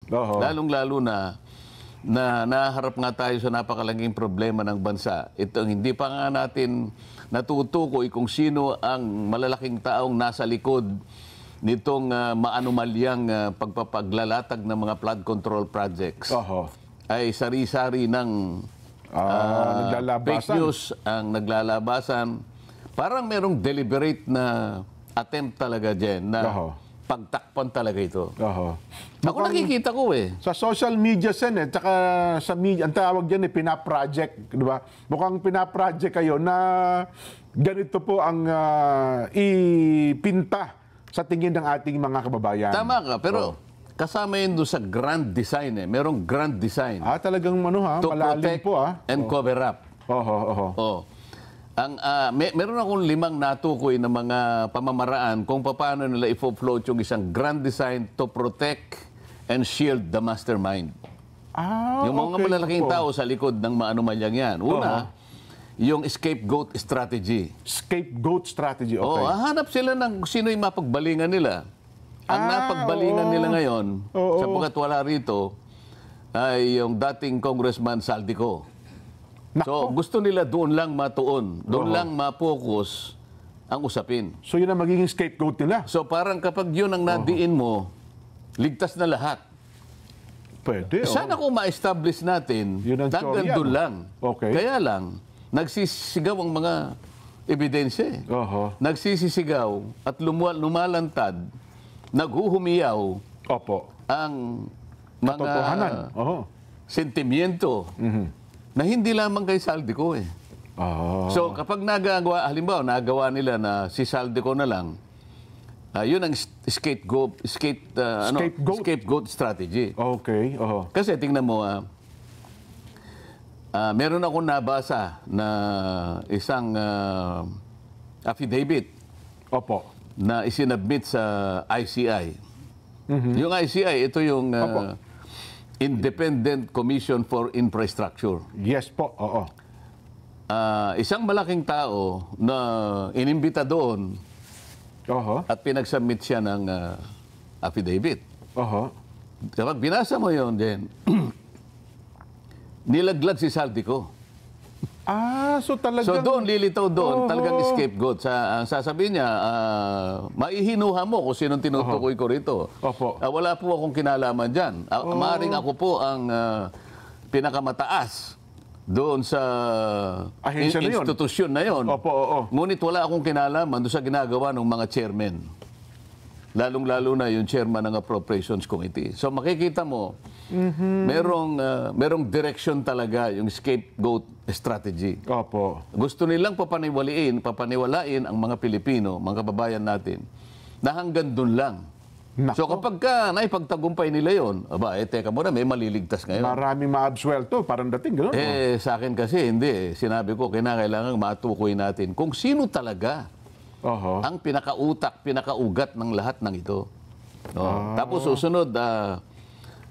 Oho. Lalong-lalo na naharap nga tayo sa napakalanging problema ng bansa. Ito, hindi pa nga natin natutukoy kung sino ang malalaking taong nasa likod nitong maanumalyang pagpapaglalatag ng mga flood control projects. Oho. Ay sari-sari ng naglalabasan. fake news ang naglalabasan. Parang merong deliberate na attempt talaga dyan na pagtakpan talaga ito. Oho. Ako nakikita ko eh. Sa social media, Sen, tsaka sa media, ang tawag dyan pinaproject, di ba? Mukhang pinaproject kayo na ganito po ang ipinta sa tingin ng ating mga kababayan. Tama ka, pero kasama yun doon sa grand design eh. Merong grand design. Talagang to malalim protect po and cover up. Oho. Meron akong 5 natukoy na mga pamamaraan kung paano nila i-float yung isang grand design to protect and shield the mastermind. Yung mga malalaking tao sa likod ng maanumalyang yan. Una, yung scapegoat strategy. Scapegoat strategy, okay. Hahanap sila ng sino yung mapagbalingan nila. Ang napagbalingan nila ngayon, sapagkat wala rito, ay yung dating Congressman Saldico. So, gusto nila doon lang matuon. Doon lang ma-focus ang usapin. So, yun ang magiging scapegoat nila? So, parang kapag yun ang nadiin mo, ligtas na lahat. Pwede, Sana kung ma-establish natin, hanggang doon lang. Okay. Kaya lang, nagsisigaw ang mga ebidensya. Nagsisisigaw at lumalantad, naghuhumiyaw ang mga sentimiento na hindi lamang kay Saldico eh. So kapag halimbawa nagawa nila na si Saldico na lang, yun ang scapegoat strategy. Okay. Kasi tingnan mo, meron akong nabasa na isang affidavit na isinabmit sa ICI. Yung ICI, ito yung Independent Commission for Infrastructure. Yes po, Isang malaking tao na inimbita doon at pinagsubmit siya ng affidavit. Kapag binasa mo yun, then nilaglag si Saldico. So talagang... So doon, lilitaw doon, talagang scapegoat. Sasabihin niya, maihinuha mo kung sinong tinutukoy ko rito. Wala po akong kinalaman dyan. Maaring ako po ang pinakamataas doon sa institusyon na yun. Ngunit wala akong kinalaman doon sa ginagawa ng mga chairman. Lalong-lalo na yung chairman ng Appropriations Committee. So makikita mo, merong direction talaga yung scapegoat strategy. Gusto nilang papaniwalain ang mga Pilipino, mga kababayan natin, na hanggang doon lang. So kapag naipagtagumpay nila yon, teka muna, may maliligtas ngayon. Maraming ma-absuelto, parang dating, gano'n? Sa akin kasi, hindi. Sinabi ko, kinakailangan matukoy natin kung sino talaga ang pinakautak, pinakaugat ng lahat ng ito. Tapos susunod,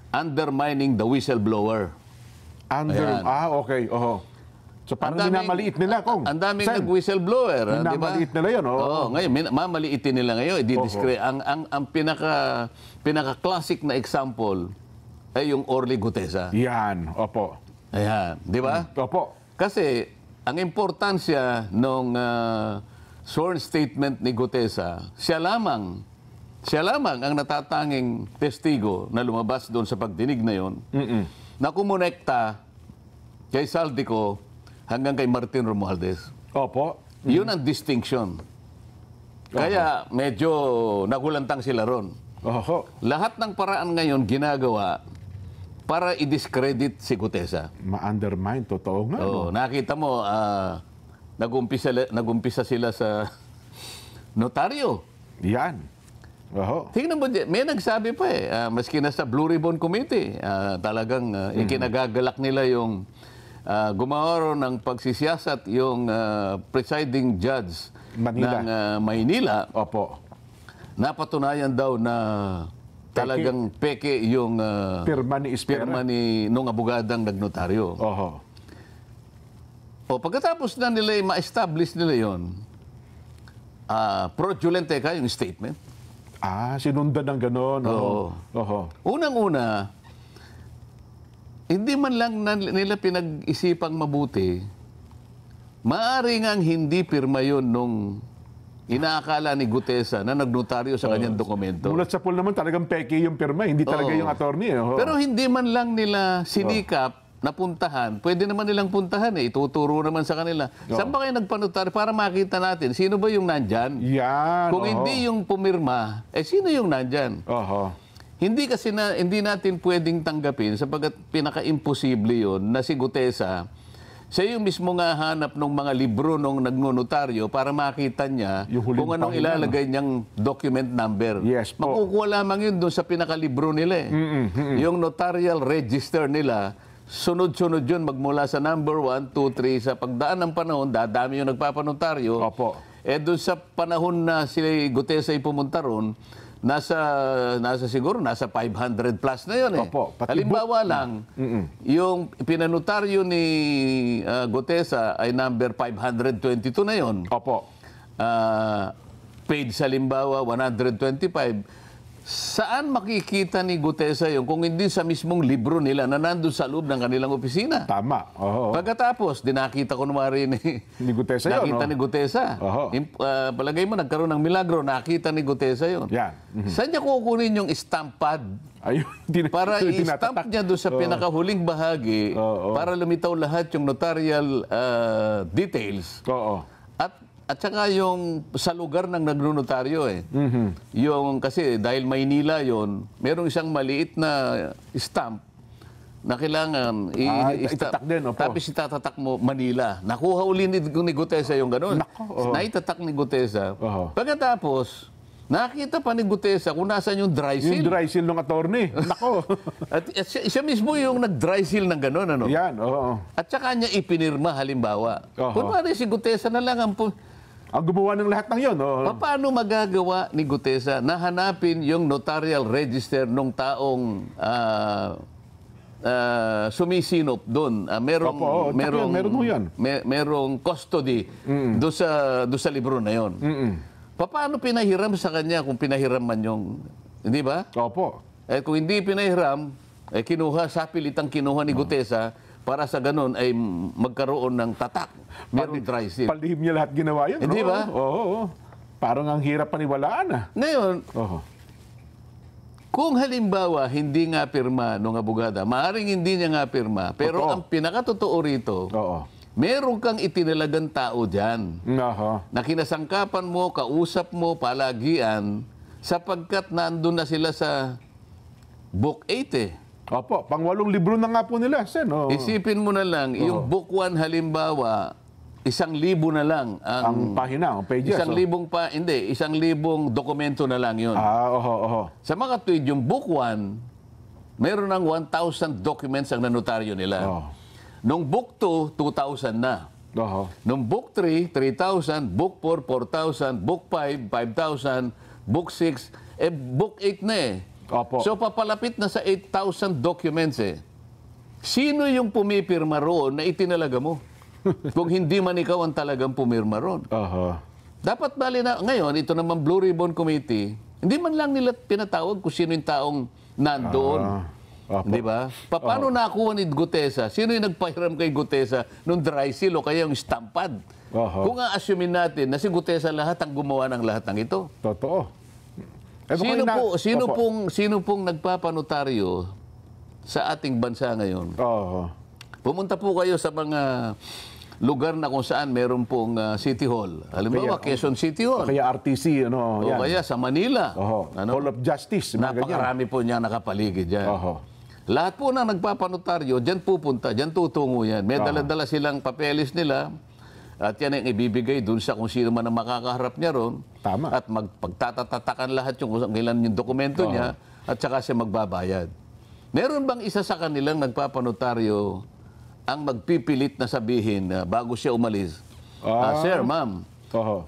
undermining the whistleblower. Okay. So parang minamaliit nila, Kong. Ang daming nag-whistleblower. Minamaliit nila yun. Ngayon, mamaliitin nila ngayon. Ang pinaka-classic na example ay yung Orly Gutesa. Yan, Ayan, di ba? Kasi ang importansya nung sworn statement ni Gutesa, siya lamang ang natatanging testigo na lumabas doon sa pagdinig na yon, na kumonekta kay Saldico hanggang kay Martin Romualdez. Yun ang distinction. Kaya medyo nagulantang sila ron. Lahat ng paraan ngayon ginagawa para i-discredit si Gutesa. Ma-undermine, totoo nga. Nakita mo, nagumpisa sila sa notaryo. Yan. Tingnan mo, may nagsabi pa maski na sa Blue Ribbon Committee, talagang ikinagagalak nila yung gumawa ng pagsisiyasat yung presiding judge ng Maynila. Napatunayan daw na talagang peke yung pirma ni nung abogadang nagnotaryo. Pagkatapos na nila ma-establish nila yun, fraudulent yung statement. Sinundan ng gano'n. Unang-una, hindi man lang nila pinag-isipang mabuti, maaari ngang hindi pirma yun nung inaakala ni Gutesa na nagnotaryo sa kanyang dokumento. Mulat sa pool naman talagang peke yung pirma, hindi talaga yung attorney. Pero hindi man lang nila sinikap na puntahan, pwede naman nilang puntahan eh. Ituturo naman sa kanila. Saan ba kayo nagpanotaryo para makita natin sino ba yung nandyan? Yan. Kung hindi yung pumirma, sino yung nandyan? Hindi kasi hindi natin pwedeng tanggapin sapagkat pinaka-imposible yun na si Gutesa, siya yung mismo nga hanap ng mga libro nung nagnonotaryo para makita niya kung anong ilalagay niyang document number. Yes po. Makukuha lamang yun doon sa pinaka-libro nila eh. Yung notarial register nila, sunod-sunod yun magmula sa number 1, 2, 3. Sa pagdaan ng panahon, dadami yung nagpapanotaryo. Opo. Doon sa panahon na si Gutesa ay pumunta ron, siguro nasa 500 plus na yun eh. Opo, Halimbawa lang, yung pinanotaryo ni Gutesa ay number 522 na yun. Opo. Page halimbawa 125. Saan makikita ni Gutesa yun kung hindi sa mismong libro nila na nandun sa loob ng kanilang opisina? Tama. Pagkatapos, dinakita ko naman rin ni Gutesa yun. Nakita ni Gutesa. Palagay mo, nagkaroon ng milagro, nakita ni Gutesa yun. Yan. Saan niya kukunin yung stamp pad? Ayun, para i-stamp niya doon sa pinakahuling bahagi para lumitaw lahat yung notarial details. At saka yung sa lugar ng nagnonotaryo eh. Yung kasi dahil Maynila yon, merong isang maliit na stamp na kailangan itatak din, opo. Tapos itatatak mo Manila. Nakuha uli ni Gutesa yung gano'n. Naitatak ni Gutesa. Pagkatapos, nakita pa ni Gutesa kung nasaan yung dry seal. Yung dry seal ng attorney. Nako. At siya mismo yung nag-dry seal ng gano'n. Ano? Yan, At saka niya ipinirma halimbawa. Kunwari si Gutesa na lang ang gumawa ng lahat ng yun. Paano magagawa ni Gutesa na hanapin yung notarial register ng taong sumisinop doon? Merong custody doon sa libro na yon. Paano pinahiram sa kanya kung pinahiram man yung... Hindi ba? Opo. Kung hindi pinahiram, sapilitang kinuha ni Gutesa para sa ganun ay magkaroon ng tatak. Merong dry seal. Palihim niya lahat ginawa yun. Hindi ba? Oo. Parang ang hirap paniwalaan. Ngayon, kung halimbawa hindi nga pirma ng abogada, maaaring hindi niya nga pirma, pero ang pinakatotoo rito, meron kang itinalagang tao dyan na kinasangkapan mo, kausap mo, palagian, sapagkat nandun na sila sa Book 8 eh. Opo, pang-8 libro na nga po nila, Sen. Isipin mo na lang, yung Book 1 halimbawa, 1,000 na lang ang pahina, ang pages. 1,000 dokumento na lang yun. Sa mga tuwid, yung Book 1, meron ng 1,000 documents ang nanotaryo nila. Nung Book 2, 2,000 na. Nung Book 3, 3,000. Book 4, 4,000. Book 5, 5,000. Book 6, Book 8 na eh. So papalapit na sa 8,000 documents eh. Sino yung pumipirma roon na itinalaga mo? Kung hindi man ikaw ang talagang pumirma roon. Dapat bali na, ngayon, ito naman Blue Ribbon Committee, hindi man lang nila pinatawag kung sino yung taong nandoon. Di ba? Paano nakuha ni Gutesa? Sino yung nagpahiram kay Gutesa nung dry seal o kaya yung stampad? Kung a-assumein natin na si Gutesa lahat ang gumawa ng lahat ng ito. Totoo. Sino pong nagpapanotaryo sa ating bansa ngayon? Pumunta po kayo sa mga lugar na kung saan meron pong City Hall. Halimbawa, Quezon City Hall. Kaya RTC, o kaya sa Manila. Hall of Justice. Napakarami po niya nakapaligid dyan. Lahat po na nagpapanotaryo, dyan pupunta, dyan tutungo yan. May dala-dala silang papeles nila. At yan ang ibibigay dun sa kung sino man ang makakaharap niya ron. Tama. At pagtatatakan lahat yung ilan yung dokumento niya at saka siya magbabayad. Meron bang isa sa kanilang nagpapanotaryo ang magpipilit na sabihin bago siya umalis? Sir, ma'am,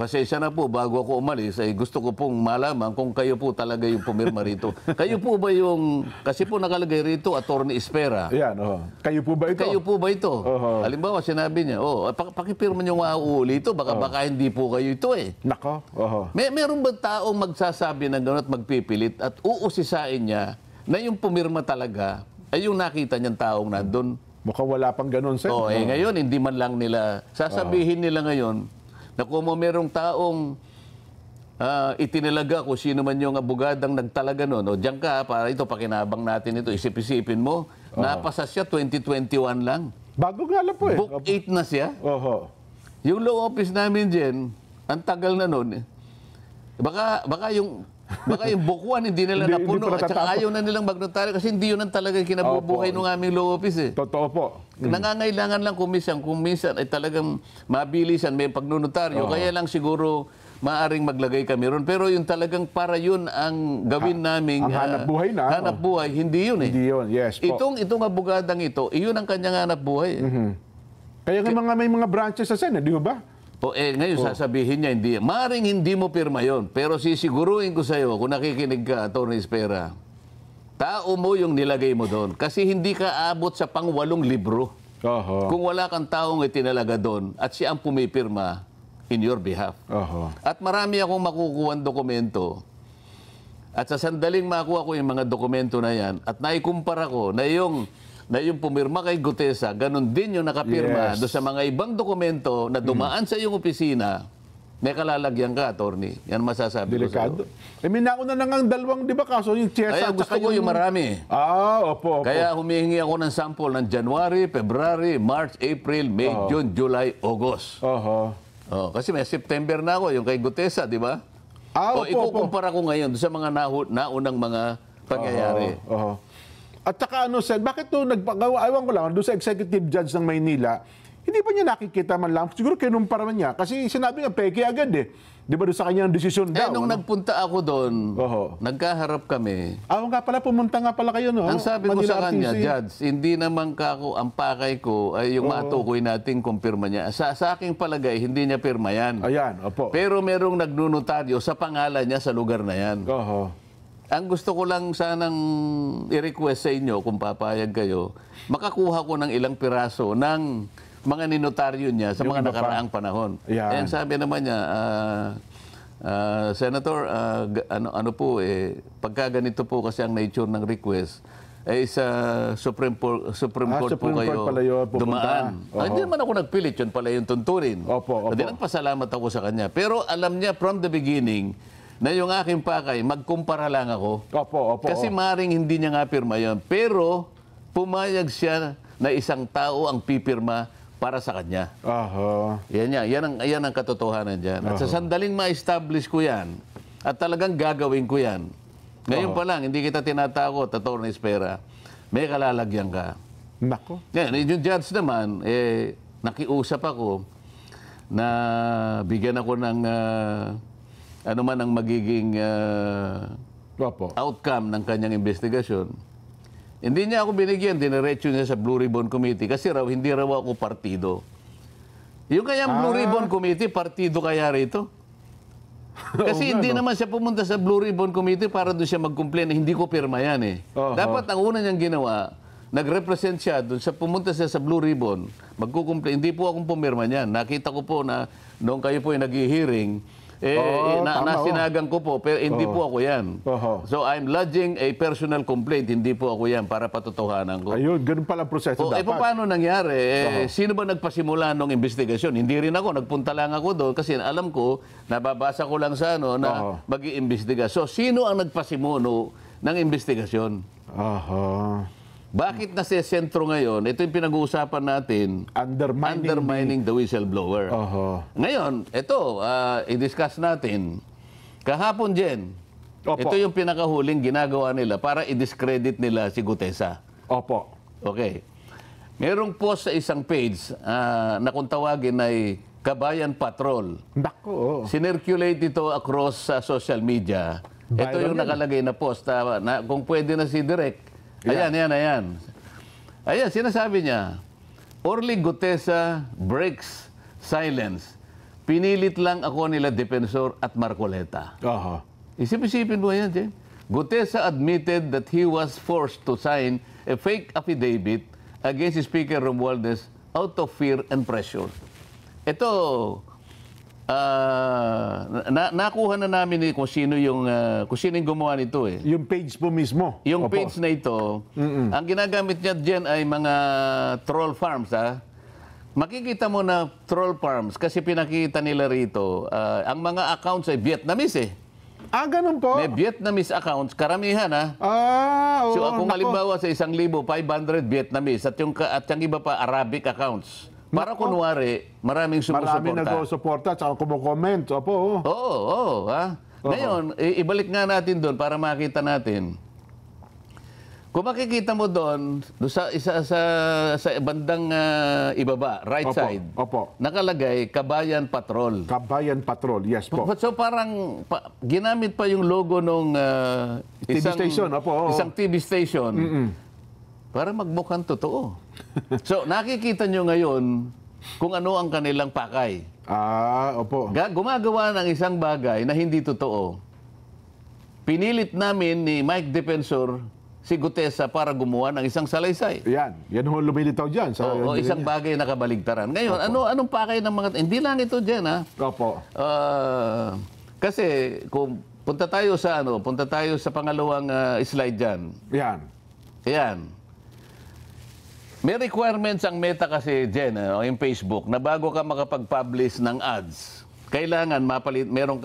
pasensya na po, bago ako umalis, ay gusto ko pong malaman kung kayo po talaga yung pumirma rito. Kayo po ba yung, kasi po nakalagay rito, Attorney Espera. Yan, kayo po ba ito? Kayo po ba ito? Halimbawa, sinabi niya, pakipirma niyo nga uuli ito, baka hindi po kayo ito eh. Nako. Meron ba taong magsasabi ng gano'n at magpipilit at uusisain niya na yung pumirma talaga ay yung nakita niyang taong nandun. Mukhang wala pang ganun, Sen. Ngayon, hindi man lang nila, sasabihin nila ngayon, na kung merong taong itinilaga kung sino man yung abogadang nagtalaga nun, o diyan ka, para ito, pakinabang natin ito, isip-isipin mo, napasa siya 2021 lang. Bago nga lang po eh. Book 8 na siya. Oho. Yung law office namin dyan, ang tagal na nun, baka yung book 1 hindi nila napuno at saka ayaw na nilang magnotaryo kasi hindi yun ang talagang kinabubuhay ng aming law office eh. Totoo po. Nangangailangan lang kung minsan ay talagang mabilisan may pagnonotaryo. Kaya lang siguro maaring maglagay kami ron. Pero yung talagang para yun ang gawin naming ang hanap buhay na. Hanap buhay, hindi yun eh. Hindi yun, yes po. Itong abogadang ito, iyon ang kanyang hanap buhay eh. Kaya nga may mga branches sa Senate, di ba? Ngayon sasabihin niya, hindi. Maring hindi mo pirma yon. Pero sisiguruhin ko sa'yo, kung nakikinig ka, Atty. Espera, tao mo yung nilagay mo doon. Kasi hindi ka abot sa pang-8 libro. Kung wala kang taong itinalaga doon at siya ang pumipirma in your behalf. At marami akong makukuha dokumento. At sa sandaling makuha ko yung mga dokumento na yan at naikumpara ko na yung pumirma kay Gutesa, ganun din yung nakapirma doon sa mga ibang dokumento na dumaan sa iyong opisina, may kalalagyan ka, attorney. Yan masasabi Delikado. ko May nauna na nga dalawang, di ba, kaso yung Chesa. Kaya gusto ko yung marami. Opo. Kaya humihingi ako ng sample ng January, February, March, April, May, June, July, August. Kasi may September na ako, yung kay Gutesa, di ba? Ikukumpara ko ngayon sa mga naunang mga pangyayari. At saka Sen, bakit to ewan ko lang, doon sa executive judge ng Maynila, hindi pa niya nakikita man lang, siguro kinumpara man niya, kasi sinabi nga, peke agad eh. Di ba doon sa kanyang desisyon daw? Nung nagpunta ako doon, nagkaharap kami. Nga pala, pumunta nga pala kayo, no? Ang sabi ko sa kanya, Judge, hindi naman kako, ang pakay ko ay yung matukoy nating kumpirma niya. Sa aking palagay, hindi niya pirma yan. Ayan, opo. Pero merong nagnunotaryo sa pangalan niya sa lugar na yan. Ang gusto ko lang sanang i-request sa inyo, kung papayag kayo, makakuha ko ng ilang piraso ng mga ninotaryo niya sa mga nakaraang panahon. And sabi naman niya, Senator, ano po, pagka ganito po kasi ang nature ng request, ay sa Supreme Court po kayo dumaan. Hindi naman ako nagpilit, yun pala yung tuntunin. Hindi nagpasalamat ako sa kanya. Pero alam niya from the beginning, na yung aking pakay, magkumpara lang ako. Kasi maring hindi niya nga pirma yun. Pero pumayag siya na isang tao ang pipirma para sa kanya. Yan ang katotohanan dyan. At sa sandaling ma-establish ko yan, at talagang gagawin ko yan, ngayon pa lang, hindi kita tinatakot, Atty. Espera, may kalalagyan ka. Nako. Yan, yung judge naman, nakiusap ako na bigyan ako ng ano man ang magiging outcome ng kanyang investigasyon. Hindi niya ako binigyan, diniretso niya sa Blue Ribbon Committee kasi hindi raw ako partido. Yung kayang Blue Ribbon Committee, partido kaya rito? Kasi hindi naman siya pumunta sa Blue Ribbon Committee para doon siya mag-complain na hindi ko pirma yan eh. Dapat ang una niyang ginawa, nag-represent siya doon sa pumunta siya sa Blue Ribbon, magkukomplain. Hindi po akong pumirma niyan. Nakita ko po na noong kayo po ay nag-hearing, nasinagan ko po, pero hindi po ako yan. So I'm lodging a personal complaint, hindi po ako yan, para patotohanan ko. Ayun, ganun pala ang proseso dapat. Paano nangyari? Sino ba nagpasimula ng investigasyon? Hindi rin ako, nagpunta lang ako doon kasi alam ko, nababasa ko lang sa na mag-iimbestiga. So sino ang nagpasimuno ng investigasyon? Bakit nasa sentro ngayon? Ito yung pinag-uusapan natin. Undermining the whistleblower. Ngayon, ito, i-discuss natin. Kahapon, Jen, ito yung pinakahuling ginagawa nila para i-discredit nila si Gutesa. Okay. Merong post sa isang page na kung tawagin ay Kabayan Patrol. Sinirculate ito across social media. Ito yung nakalagay na post. Kung pwede na si Direk. Ayan. Sinasabi niya, Orly Gutesa breaks silence. Pinilit lang ako nila Defensor at Marcoleta. Isip-isipin mo yan, Jen. Gutesa admitted that he was forced to sign a fake affidavit against Speaker Romualdez out of fear and pressure. Ito, nakuha na namin kung sino yung gumawa nito eh. Yung page po mismo. Yung Opo. page na ito, ang ginagamit niya diyan ay mga troll farms, ha. Makikita mo na troll farms kasi pinakita nila rito, ang mga accounts ay Vietnamese eh. Ganun po? May Vietnamese accounts, karamihan ha. Oo, So kung nako. halimbawa sa 1,500 Vietnamese at yung iba pa Arabic accounts, para kunwari maraming sumusuporta. Maraming nag-suporta at comment. Opo. Oo, ha. Ngayon, ibalik nga natin doon para makita natin. Kung makikita mo doon sa bandang ibaba, right Opo, side, opo. nakalagay Kabayan Patrol. Kabayan Patrol, yes po. So parang ginamit pa yung logo nung TV station, opo, oo. isang TV station para magmukhang totoo. So nakikita nyo ngayon kung ano ang kanilang pakay. Opo. Gumagawa ng isang bagay na hindi totoo. Pinilit namin ni Mike Defensor si Gutesa para gumawa ng isang salaysay. Yan ho lumilitaw dyan. O isang bagay na kabaligtaran. Ngayon, anong pakay ng mga... Hindi lang ito dyan, ha? Opo. Kasi kung punta tayo sa pangalawang slide dyan. Yan. Ayan. May requirements ang Meta kasi dyan, yung Facebook, na bago ka makapag-publish ng ads, kailangan meron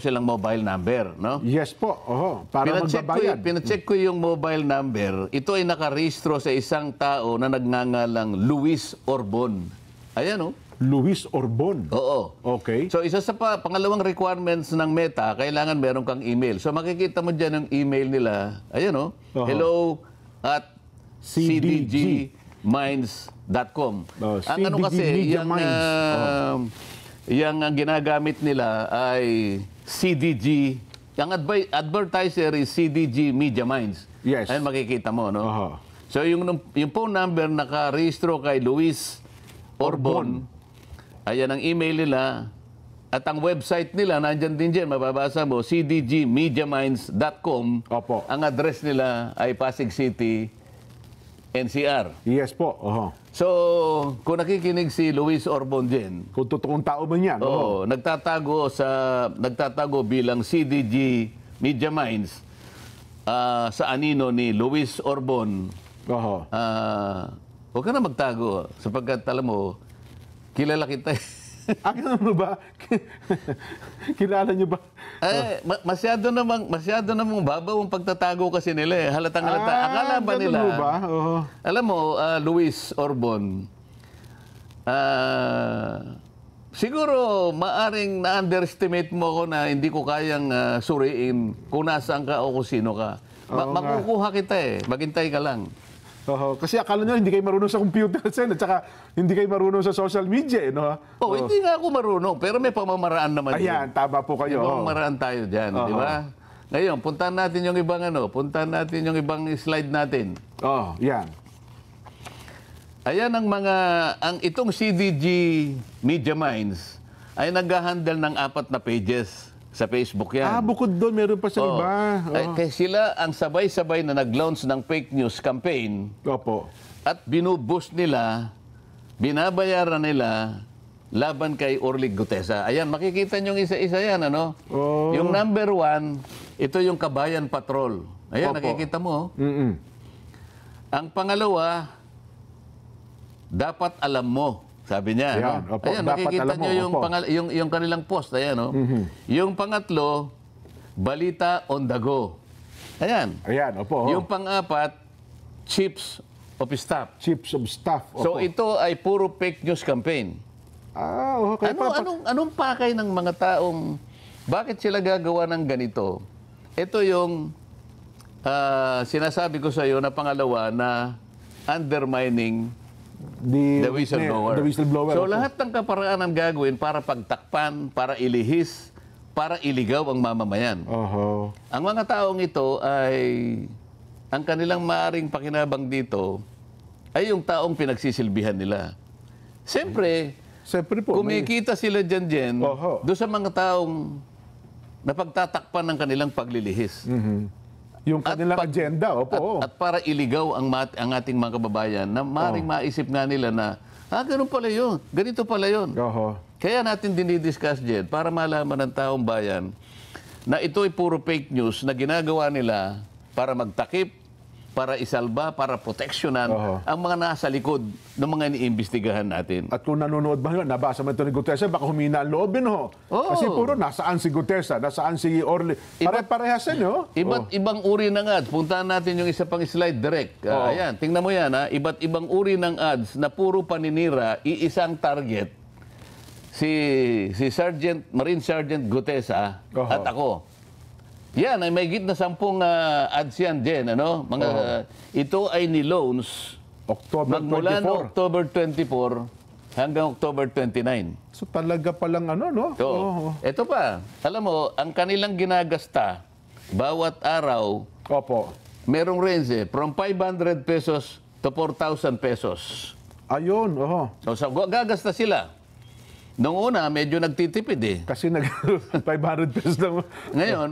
silang mobile number, no? Yes po. Para magbabayad. Pinacheck ko yung mobile number. Ito ay nakarehistro sa isang tao na nagngangalang Luis Orbon. Ayan, oh. Luis Orbon. Oo. Okay. So, isa sa pangalawang requirements ng Meta, kailangan meron kang email. So, makikita mo dyan ang email nila. Ayan, oh. hello@cdgminds.com. Ang ano kasi, yung ginagamit nila ay CDG. Ang advertiser is CDG Media Minds. Yes. Ayun makikita mo, no? So yung phone number nakarehistro kay Luis Orbon. Ayan ang email nila. At ang website nila, nandyan din dyan, mababasa mo, cdgmediaminds.com. Opo. Ang address nila ay Pasig City, NCR. Yes po. So, kung nakikinig si Luis Orbon din, Kung totoong tao ba yan? nagtatago bilang CDG Media Minds sa anino ni Luis Orbon. Huwag ka na magtago sapagkat alam mo, kilala kita. Kilala mo ba? Kilala niyo ba? Masyado namang babaw ang pagtatago kasi nila eh. Halatang halata. Akala ba nila? Ba? Alam mo, Luis Orbon, siguro maaring na-underestimate mo ako na hindi ko kayang suriin kung nasaan ka o kung sino ka. Makukuha kita eh. Maghintay ka lang. Kasi akala nyo hindi kayo marunong sa computer, Sen, at saka hindi kayo marunong sa social media, no? Hindi nga ako marunong, pero may pamamaraan naman yun. Ayan, tama po kayo. May pamamaraan tayo dyan, di ba? Ngayon, puntahan natin yung ibang slide natin. Yan. Ayan itong CDG Media Minds ay nag-handle ng 4 na pages sa Facebook yan. Bukod doon, meron pa sa iba. Kaya sila ang sabay-sabay na nag-launch ng fake news campaign. Opo. At binuboost nila, binabayaran nila laban kay Orly Gutesa. Ayan, makikita nyo isa-isa yan, ano? Yung number 1, ito yung Kabayan Patrol. Ayan, nakikita mo. Ang pangalawa, dapat alam mo. Sabi niya, Ayan, no? Ayan, nakikita nyo yung kanilang post. Ayan, no? Yung pangatlo, Balita on the go. Ayan. Ayan, opo. Yung pang-apat, Chiefs of Staff. Chiefs of Staff. Opo. So ito ay puro fake news campaign. Okay. Anong pakay ng mga taong, bakit sila gagawa ng ganito? Ito yung sinasabi ko sa iyo na pangalawa na undermining the whistleblower. The whistleblower. So lahat ng kaparaanan gagawin para pagtakpan, para ilihis, para iligaw ang mamamayan. Ang mga taong ito ay, ang kanilang maaring pakinabang dito ay yung taong pinagsisilbihan nila. Siyempre po, kumikita sila dyan doon sa mga taong napagtatakpan ng kanilang paglilihis. Yung kanilang agenda, opo. At para iligaw ang ating mga kababayan na maring maisip nga nila na, ganun pala yun, ganito pala yun. Oho. Kaya natin dinidiscuss, Jed, para malaman ng taong bayan na ito ay puro fake news na ginagawa nila para magtakip, para isalba, para proteksyonan ang mga nasa likod ng mga iniimbestigahan natin. At kung nanonood ba yun, nabasa mo ito ni Gutesa, baka humina ang loob yun, ho. Kasi puro nasaan si Gutesa, nasaan si Orly. Pare-parehas yan, ho. Iba't ibang uri ng ads. Puntahan natin yung isa pang slide direct. Ayan, tingnan mo yan, ha. Iba't ibang uri ng ads na puro paninira, iisang target. Si Marine Sergeant Gutesa at ako. Yan, ay may git na 10 ads yan din, ano? Ito ay ni Loans. Magmula ng October 24 hanggang October 29. So talaga palang ano, no? Ito pa, alam mo, ang kanilang ginagasta, bawat araw, merong range from 500 pesos to 4,000 pesos. Ayun, So gagasta sila. Noong una, medyo nagtitipid Kasi 500 pesos lang. Ngayon,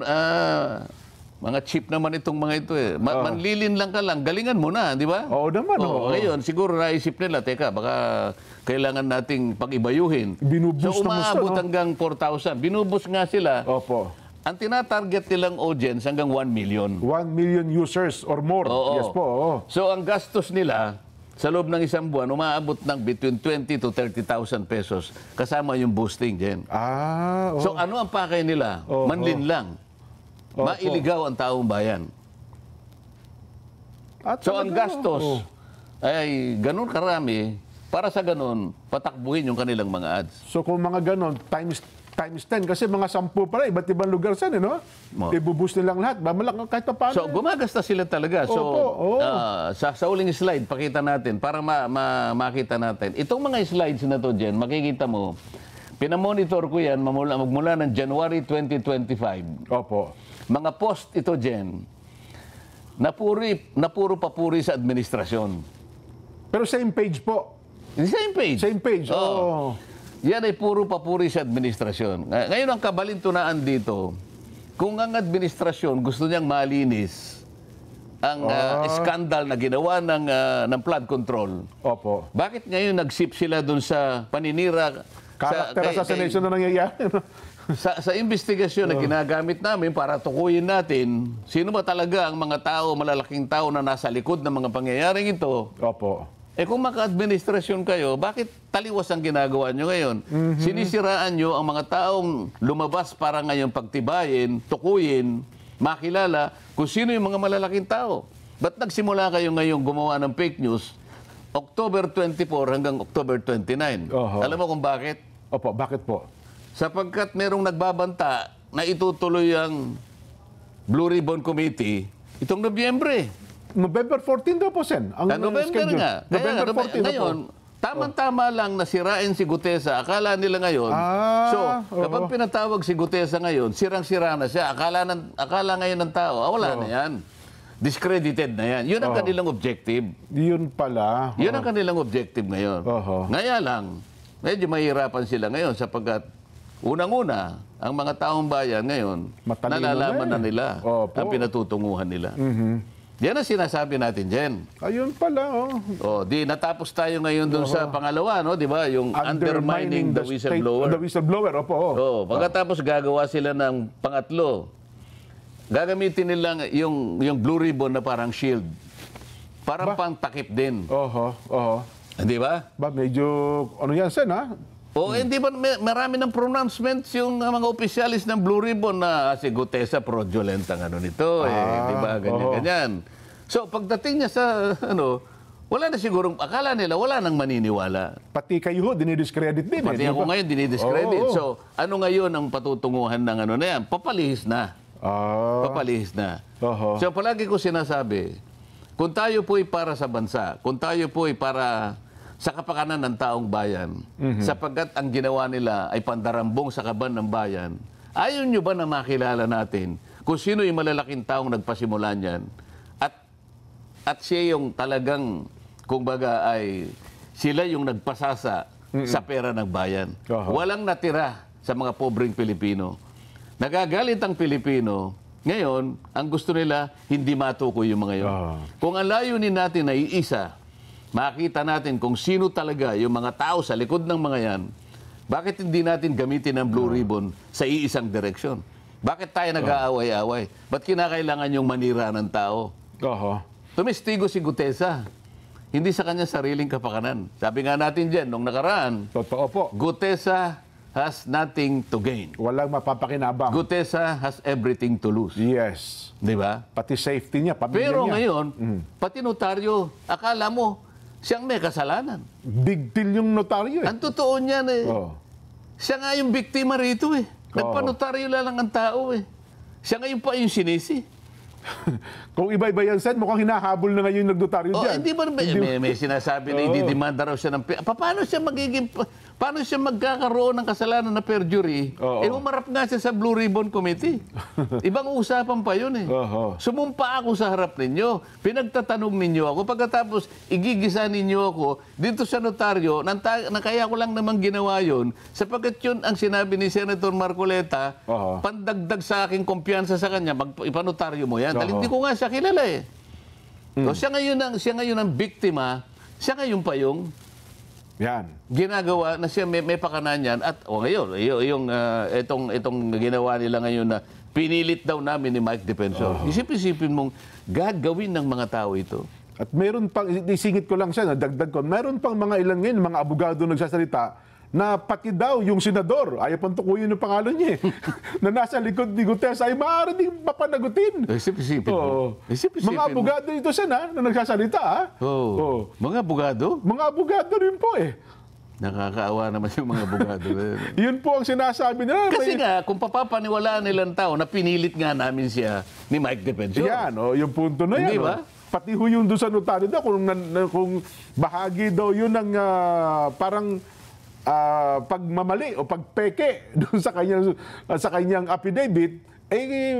mga cheap naman itong mga ito Manlilin lang ka lang, galingan mo na, di ba? Oo naman. Ngayon, siguro naisip nila, teka, baka kailangan nating pag-ibayuhin. Binuboost so umaabot hanggang 4,000. Binuboost nga sila. Ang tinatarget nilang audience hanggang 1 million. 1 million users or more. Yes po. So ang gastos nila, sa loob ng isang buwan, umaabot ng between 20 to 30,000 pesos kasama yung boosting din. So ano ang pakay nila? Manlin lang. Mailigaw ang taong bayan. So ang gastos ay ganun karami para sa ganun patakbuhin yung kanilang mga ads. So kung mga ganun, times 10 kasi mga 10 pala, iba't ibang lugar saan, no? Ibuboost nilang lahat. Malaki kahit pa paano. So gumagasta sila talaga. So sa uling slide, pakita natin para makita natin. Itong mga slides na to, Jen, makikita mo, pinamonitor ko yan magmula ng January 2025. Mga post ito, Jen, na puro papuri sa administrasyon. Pero same page po. Same page. Same page. Yan ay puro papuri sa administrasyon. Ngayon ang kabalintunaan dito, kung ang administrasyon gusto niyang malinis ang skandal na ginawa ng flood control, bakit ngayon nag-sip sila dun sa paninira? Character assassination na nangyayari. Sa investigasyon na ginagamit namin para tukuyin natin, sino ba talaga ang mga tao, malalaking tao na nasa likod ng mga pangyayaring ito? Kung maka-administrasyon kayo, bakit taliwas ang ginagawa nyo ngayon? Sinisiraan nyo ang mga taong lumabas para ngayon pagtibayin, tukuyin, makilala kung sino yung mga malalaking tao. Ba't nagsimula kayo ngayon gumawa ng fake news October 24 hanggang October 29? Alam mo kung bakit? Bakit po? Sapagkat merong nagbabanta na itutuloy ang Blue Ribbon Committee itong Nobyembre. November 14 daw po, Sen. November nga. November 14 ngayon, tama-tama lang na sirain si Gutesa. Akala nila ngayon. Kapag pinatawag si Gutesa ngayon, sirang-sira na siya. Akala ngayon ng tao, wala na yan. Discredited na yan. Yun ang kanilang objective. Yun pala. Yun ang kanilang objective ngayon. Ngaya lang, medyo mahirapan sila ngayon sapagkat unang-una, ang mga taong bayan ngayon, nalalaman na nila ang pinatutunguhan nila. Yan ang sinasabi natin, Jen. Ayun pala, natapos tayo ngayon dun sa pangalawa, no? Di ba? Yung undermining the whistleblower. The whistleblower, Pagkatapos gagawa sila ng pangatlo. Gagamitin nila yung Blue Ribbon na parang shield. Parang pang-takip din. Di ba? Medyo, ano yan, Sen, ha? Hindi ba marami ng pronouncements yung mga opisyalis ng Blue Ribbon na si Gutesa fraudulent ang ano nito, di ba? Ganyan-ganyan. So, pagdating niya sa, wala na sigurong, akala nila, wala nang maniniwala. Pati kayo, dinidiscredit din. Pati ako ngayon, dinidiscredit. So, ano ngayon ang patutunguhan ng ano na yan? Papalihis na. Papalihis na. So, palagi ko sinasabi, kung tayo po'y para sa bansa, kung tayo po'y para sa kapakanan ng taong bayan, sapagkat ang ginawa nila ay pandarambong sa kaban ng bayan, ayaw nyo ba na makilala natin kung sino yung malalaking taong nagpasimula niyan? At siya yung talagang, kumbaga ay, sila yung nagpasasa sa pera ng bayan. Walang natira sa mga pobreng Pilipino. Nagagalit ang Pilipino Ngayon, ang gusto nila, hindi matukoy yung mga yun. Kung ang layunin natin ay isa, makita natin kung sino talaga yung mga tao sa likod ng mga yan, bakit hindi natin gamitin ang Blue Ribbon sa iisang direksyon? Bakit tayo nag-aaway-away? Ba't kinakailangan yung manira ng tao? Tumistigo si Gutesa. Hindi sa kanya sariling kapakanan. Sabi nga natin dyan, nung nakaraan, Totoo po. Gutesa has nothing to gain. Walang mapapakinabang. Gutesa has everything to lose. Yes. Di ba? Pati safety niya, pamilya Pero niya. ngayon, pati notaryo, akala mo, siyang may kasalanan. Big deal yung notaryo eh. Ang totoo niyan eh. Siya nga yung biktima rito eh. Nagpanotaryo lang ang tao eh. Siya ngayon pa yung sinisi. Kung iba-iba yan, Sen, mukhang hinahabol na ngayon yung nagnotaryo dyan. Hindi ba may sinasabi na ididemanda raw siya ng... Paano siya magiging... Paano siya magkakaroon ng kasalanan na perjury? Humarap nga siya sa Blue Ribbon Committee. Ibang usapan pa yun eh. Sumumpa ako sa harap ninyo. Pinagtatanong ninyo ako. Pagkatapos, igigisa ninyo ako dito sa notaryo na kaya ko lang naman ginawa yun sapagkat yun ang sinabi ni Senator Marcoleta, pandagdag sa aking kumpiyansa sa kanya, ipanotaryo mo yan. Dahil hindi ko nga siya kilala eh. So, siya ngayon ang biktima, siya ngayon pa yung ginagawa na siya may pakanan yan at ngayon itong ginawa nila ngayon na pinilit daw namin ni Mike Defensor. Isipin mong gagawin ng mga tao ito. At meron pang, isingit ko lang siya, dagdag ko, meron pang mga ilan ngayon, mga abogado nagsasalita na pati daw yung senador, ayaw pang tukuyin yung pangalan niya na nasa likod ni Gutesa ay maaari ding mapanagutin. Isipin mo. Mga abogado ito siya na nagsasalita. Mga abogado? Mga abogado rin po eh. Nakakaawa naman yung mga abogado. Yun po ang sinasabi nila. Kasi nga, kung papapaniwalaan nilang tao na pinilit nga namin siya ni Mike Defensor. Yan, yung punto na yan. Hindi ba? Pati ho yung doon sa notaryo daw, kung bahagi daw yun ng parang pagmamali o pagpeke doon sa kanyang affidavit,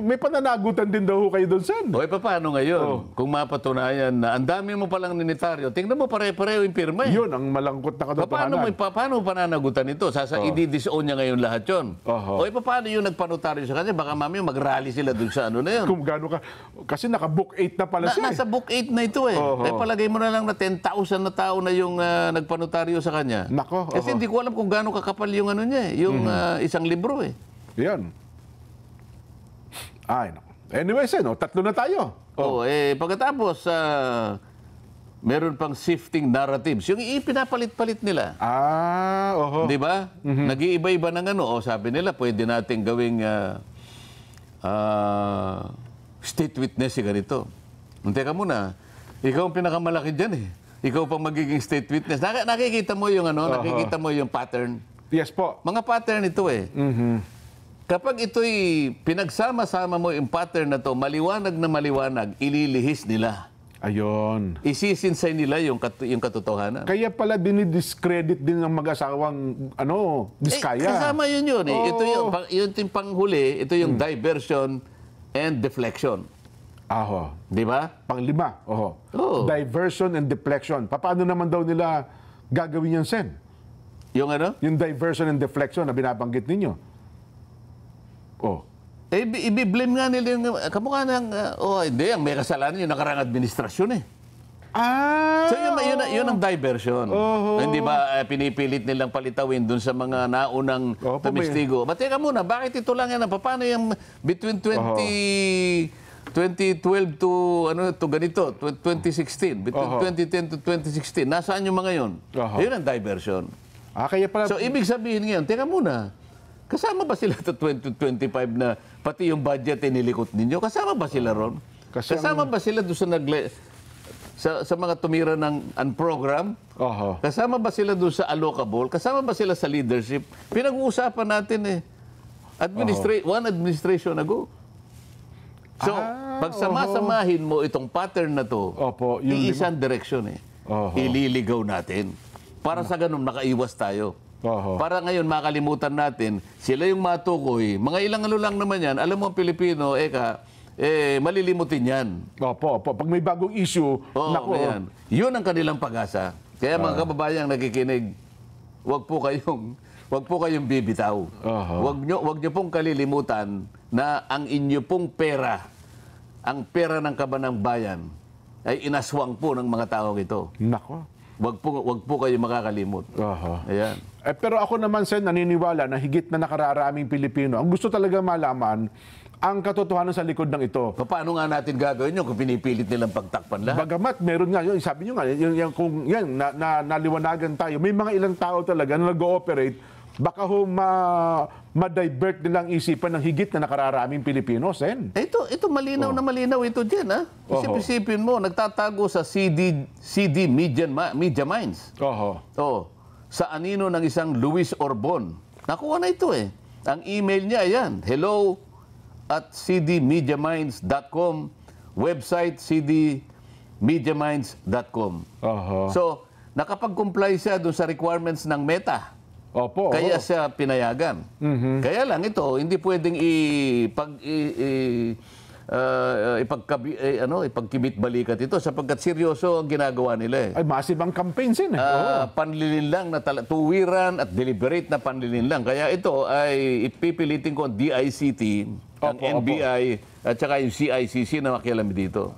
may pananagutan din daw kayo doon, Sen. Paano ngayon? Kung mapatunayan na ang dami mo palang ninitaryo, tingnan mo pare-pareho yung pirma. Yun ang malangkot na katotohanan. Paano pananagutan ito? I-disown niya ngayon lahat yun. Paano yung nagpanotaryo sa kanya? Baka mami mag-rally sila doon sa ano na yun. Kung gaano ka. Kasi naka-book 8 na pala siya. Nasa book 8 na ito eh. Palagay mo na lang na 10,000 na tao na yung nagpanotaryo sa kanya. Nako. Kasi hindi ko alam kung gaano kakapal yung ano niya yung isang libro eh. Yan. Anyway, Sen, tatlo na tayo. Pagkatapos, meron pang shifting narratives. Yung ipinapalit-palit nila. Di ba? Nag-iiba-iba ng ano. Sabi nila, pwede natin gawing state witness si ganito. Teka muna, ikaw ang pinakamalaki dyan eh. Ikaw pang magiging state witness. Nakikita mo yung ano, nakikita mo yung pattern. Yes po. Mga pattern ito eh. Kapag ito'y pinagsama-sama mo yung pattern na to, maliwanag na maliwanag, ililihis nila. Ayun. Isisinsay nila yung katotohanan. Kaya pala dinidiscredit din ng mag-asawang Diskaya. Kasama yun eh. Ito yung panghuli, ito yung diversion and deflection. Di ba? Panglima. Diversion and deflection. Paano naman daw nila gagawin yan, Sen? Yung ano? Yung diversion and deflection na binabanggit ninyo. Ibiblame nga nila yung kamukha ng, hindi, ang may kasalanan yung nakarang administrasyon eh. So yun ang diversion. Hindi ba pinipilit nilang palitawin dun sa mga naunang tumistigo? Teka muna, bakit ito lang yan? Paano yung between 2012 to ganito, 2016, between 2010 to 2016, nasaan yung mga yun? Yun ang diversion. Kaya pala... So ibig sabihin ngayon, teka muna, kasama ba sila sa 2025 na pati yung budget nilikot ninyo? Kasama ba sila ron? Kasama ba sila doon sa mga tumira ng program? Kasama ba sila doon sa allocable? Kasama ba sila sa leadership? Pinag-uusapan natin eh. One administration ago. So, pag sama-samahin mo itong pattern na to, iisang direksyon eh. Ililigaw natin. Para sa ganun, nakaiwas tayo. Para ngayon makalimutan natin, sila yung matukoy. Mga ilang ano lang naman yan. Alam mo ang Pilipino, malilimutin yan. Pag may bagong issue, yun ang kanilang pag-asa. Kaya mga kababayang nakikinig, wag po kayong bibitaw. Wag nyo pong kalilimutan na ang inyo pong pera, ang pera ng kabanang bayan, ay inaswang po ng mga taong ito. Nako. Wag po kayo makakalimot. Ayan. Pero ako naman, Sen, naniniwala na higit na nakararaming Pilipino, ang gusto talaga malaman, ang katotohanan sa likod ng ito. Paano nga natin gagawin yun kung pinipilit nilang pagtakpan lahat? Bagamat meron nga, yun, sabi nyo nga, kung yan, naliwanagan tayo, may mga ilang tao talaga na nag-ooperate, baka ma-divert nilang isipan ng higit na nakararaming Pilipino, Sen. Ito malinaw na malinaw ito dyan, ha? Isip-isipin mo, nagtatago sa CD Media Minds. Sa anino ng isang Luis Orbon. Nakuha na ito eh. Ang email niya, ayan, hello@cdmediaminds.com, website cdmediaminds.com. So, nakapag-comply siya doon sa requirements ng Meta. Kaya siya pinayagan. Kaya lang ito, hindi pwedeng ipagkibit balikat ito sapagkat seryoso ang ginagawa nila eh. Ay, massive ang campaigns yun eh. Panlilinlang na tuwiran at deliberate na panlilinlang. Kaya ito ay ipipilitin ko ang DICT, ang NBI at saka yung CICC na makialam dito.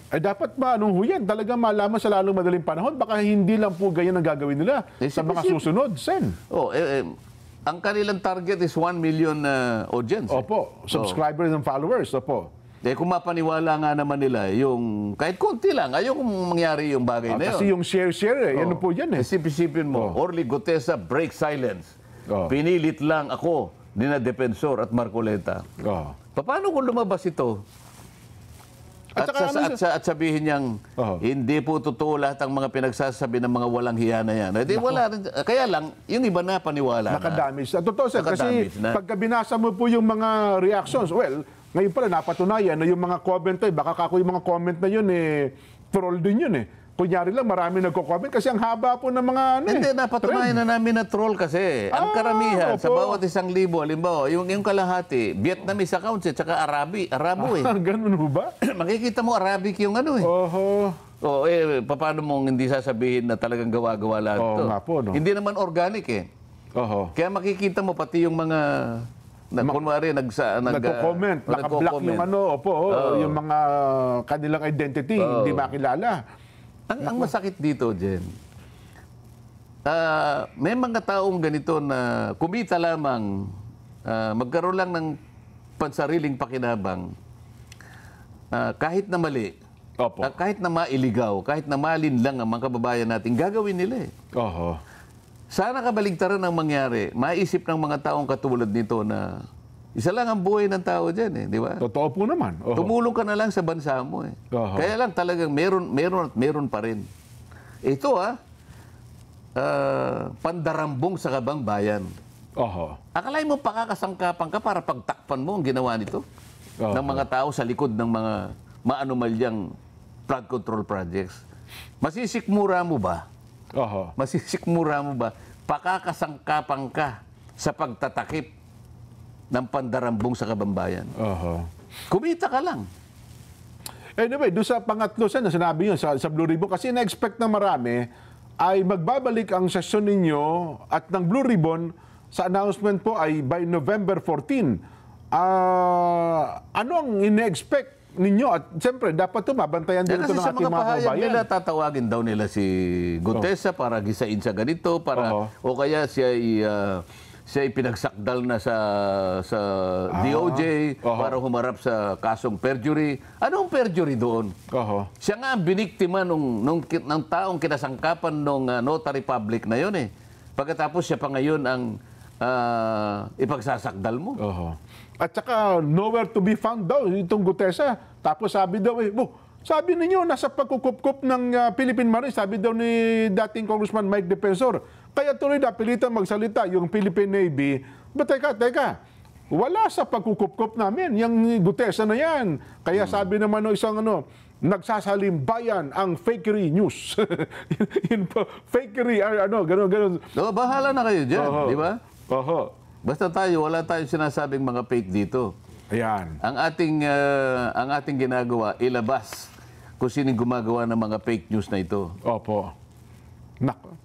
Ay dapat ba, anong huyan? Talagang malaman sa lalong madaling panahon. Baka hindi lang po ganyan ang gagawin nila sa mga susunod, Sen. Ang kanilang target is 1 million audience. Subscribers and followers. Kung mapaniwala nga naman nila, yung kahit konti lang, ayaw kung mangyari yung bagay na yun. Kasi yung share, yan po yan eh. Isipin mo, Orly Gutesa break silence. Pinilit lang ako ni na Defensor at Marcoleta. Paano kung lumabas ito? At sabihin niyang, hindi po totoo lahat ang mga pinagsasabi ng mga walang hiya na yan. Kaya lang, yung iba na paniwala nakadamage. Totoo, Sir, kasi pagka binasa mo po yung mga reactions, well, ngayon pala napatunayan na yung mga comment ay, baka kako yung mga comment na yun, troll din yun eh. Kunyari lang, marami nagko-comment kasi ang haba po ng mga... Hindi, napatunayan na namin na troll kasi. Ang karamihan, sa bawat 1,000, halimbawa, yung kalahati, Vietnamese accounts at saka Arabo eh. Ganun ba? Makikita mo Arabic yung ano eh. Paano mong hindi sasabihin na talagang gawa-gawa lahat ito? Hindi naman organic eh. Kaya makikita mo pati yung mga... kunwari, nagko-comment, naka-block yung yung mga kanilang identity, hindi makilala. Ang masakit dito, Jen, may mga taong ganito na kumita lamang, magkaroon lang ng pansariling pakinabang, kahit na mali, kahit na mailigaw, kahit na malinlang ang mga kababayan natin, gagawin nila eh. Sana kabaligtaran ang mangyari. Maisip ng mga taong katulad nito na isa lang ang buhay ng tao dyan eh, di ba? Totoo po naman. Tumulong ka na lang sa bansa mo eh. Kaya lang talagang meron pa rin. Ito pandarambong sa kabang bayan. Akalain mo pakakasangkapan ka para pagtakpan mo ang ginawa nito ng mga tao sa likod ng mga maanumalyang flood control projects. Masisikmura mo ba? Masisikmura mo ba? Pakakasangkapan ka sa pagtatakip ng pandarambong sa kabambayan. Kumita ka lang. Anyway, doon sa pangatlo, na sinabi nyo sa Blue Ribbon, kasi na-expect ng marami ay magbabalik ang sesyon ninyo at ng Blue Ribbon sa announcement po ay by November 14. Ano ang ine-expect ninyo? At siyempre, dapat mabantayan din ito ng ating mga kababayan. Kasi nila, tatawagin daw nila si Gutesa para gisain sa ganito, para, o kaya siya ipinagsakdal na sa DOJ para humarap sa kasong perjury. Anong perjury doon? Siya nga ang biniktima ng taong kinasangkapan ng notary public na yun eh. Pagkatapos siya pa ngayon ang ipagsasakdal mo. At saka nowhere to be found daw itong Gutesa. Tapos sabi daw sabi ninyo nasa pagkukup-kup ng Philippine Marines, sabi daw ni dating Congressman Mike Defensor. Kaya tuloy napilitan magsalita yung Philippine Navy. But teka, wala sa pagkukup-kup namin, yung Gutesa na yan. Kaya sabi naman ng isang nagsasalimbayan ang fakery news. Yun po, fakery, gano'n. Bahala na kayo dyan, di ba? Basta wala tayong sinasabing mga fake dito. Ayan. Ang ating ginagawa, ilabas kung sinong gumagawa ng mga fake news na ito. Nako.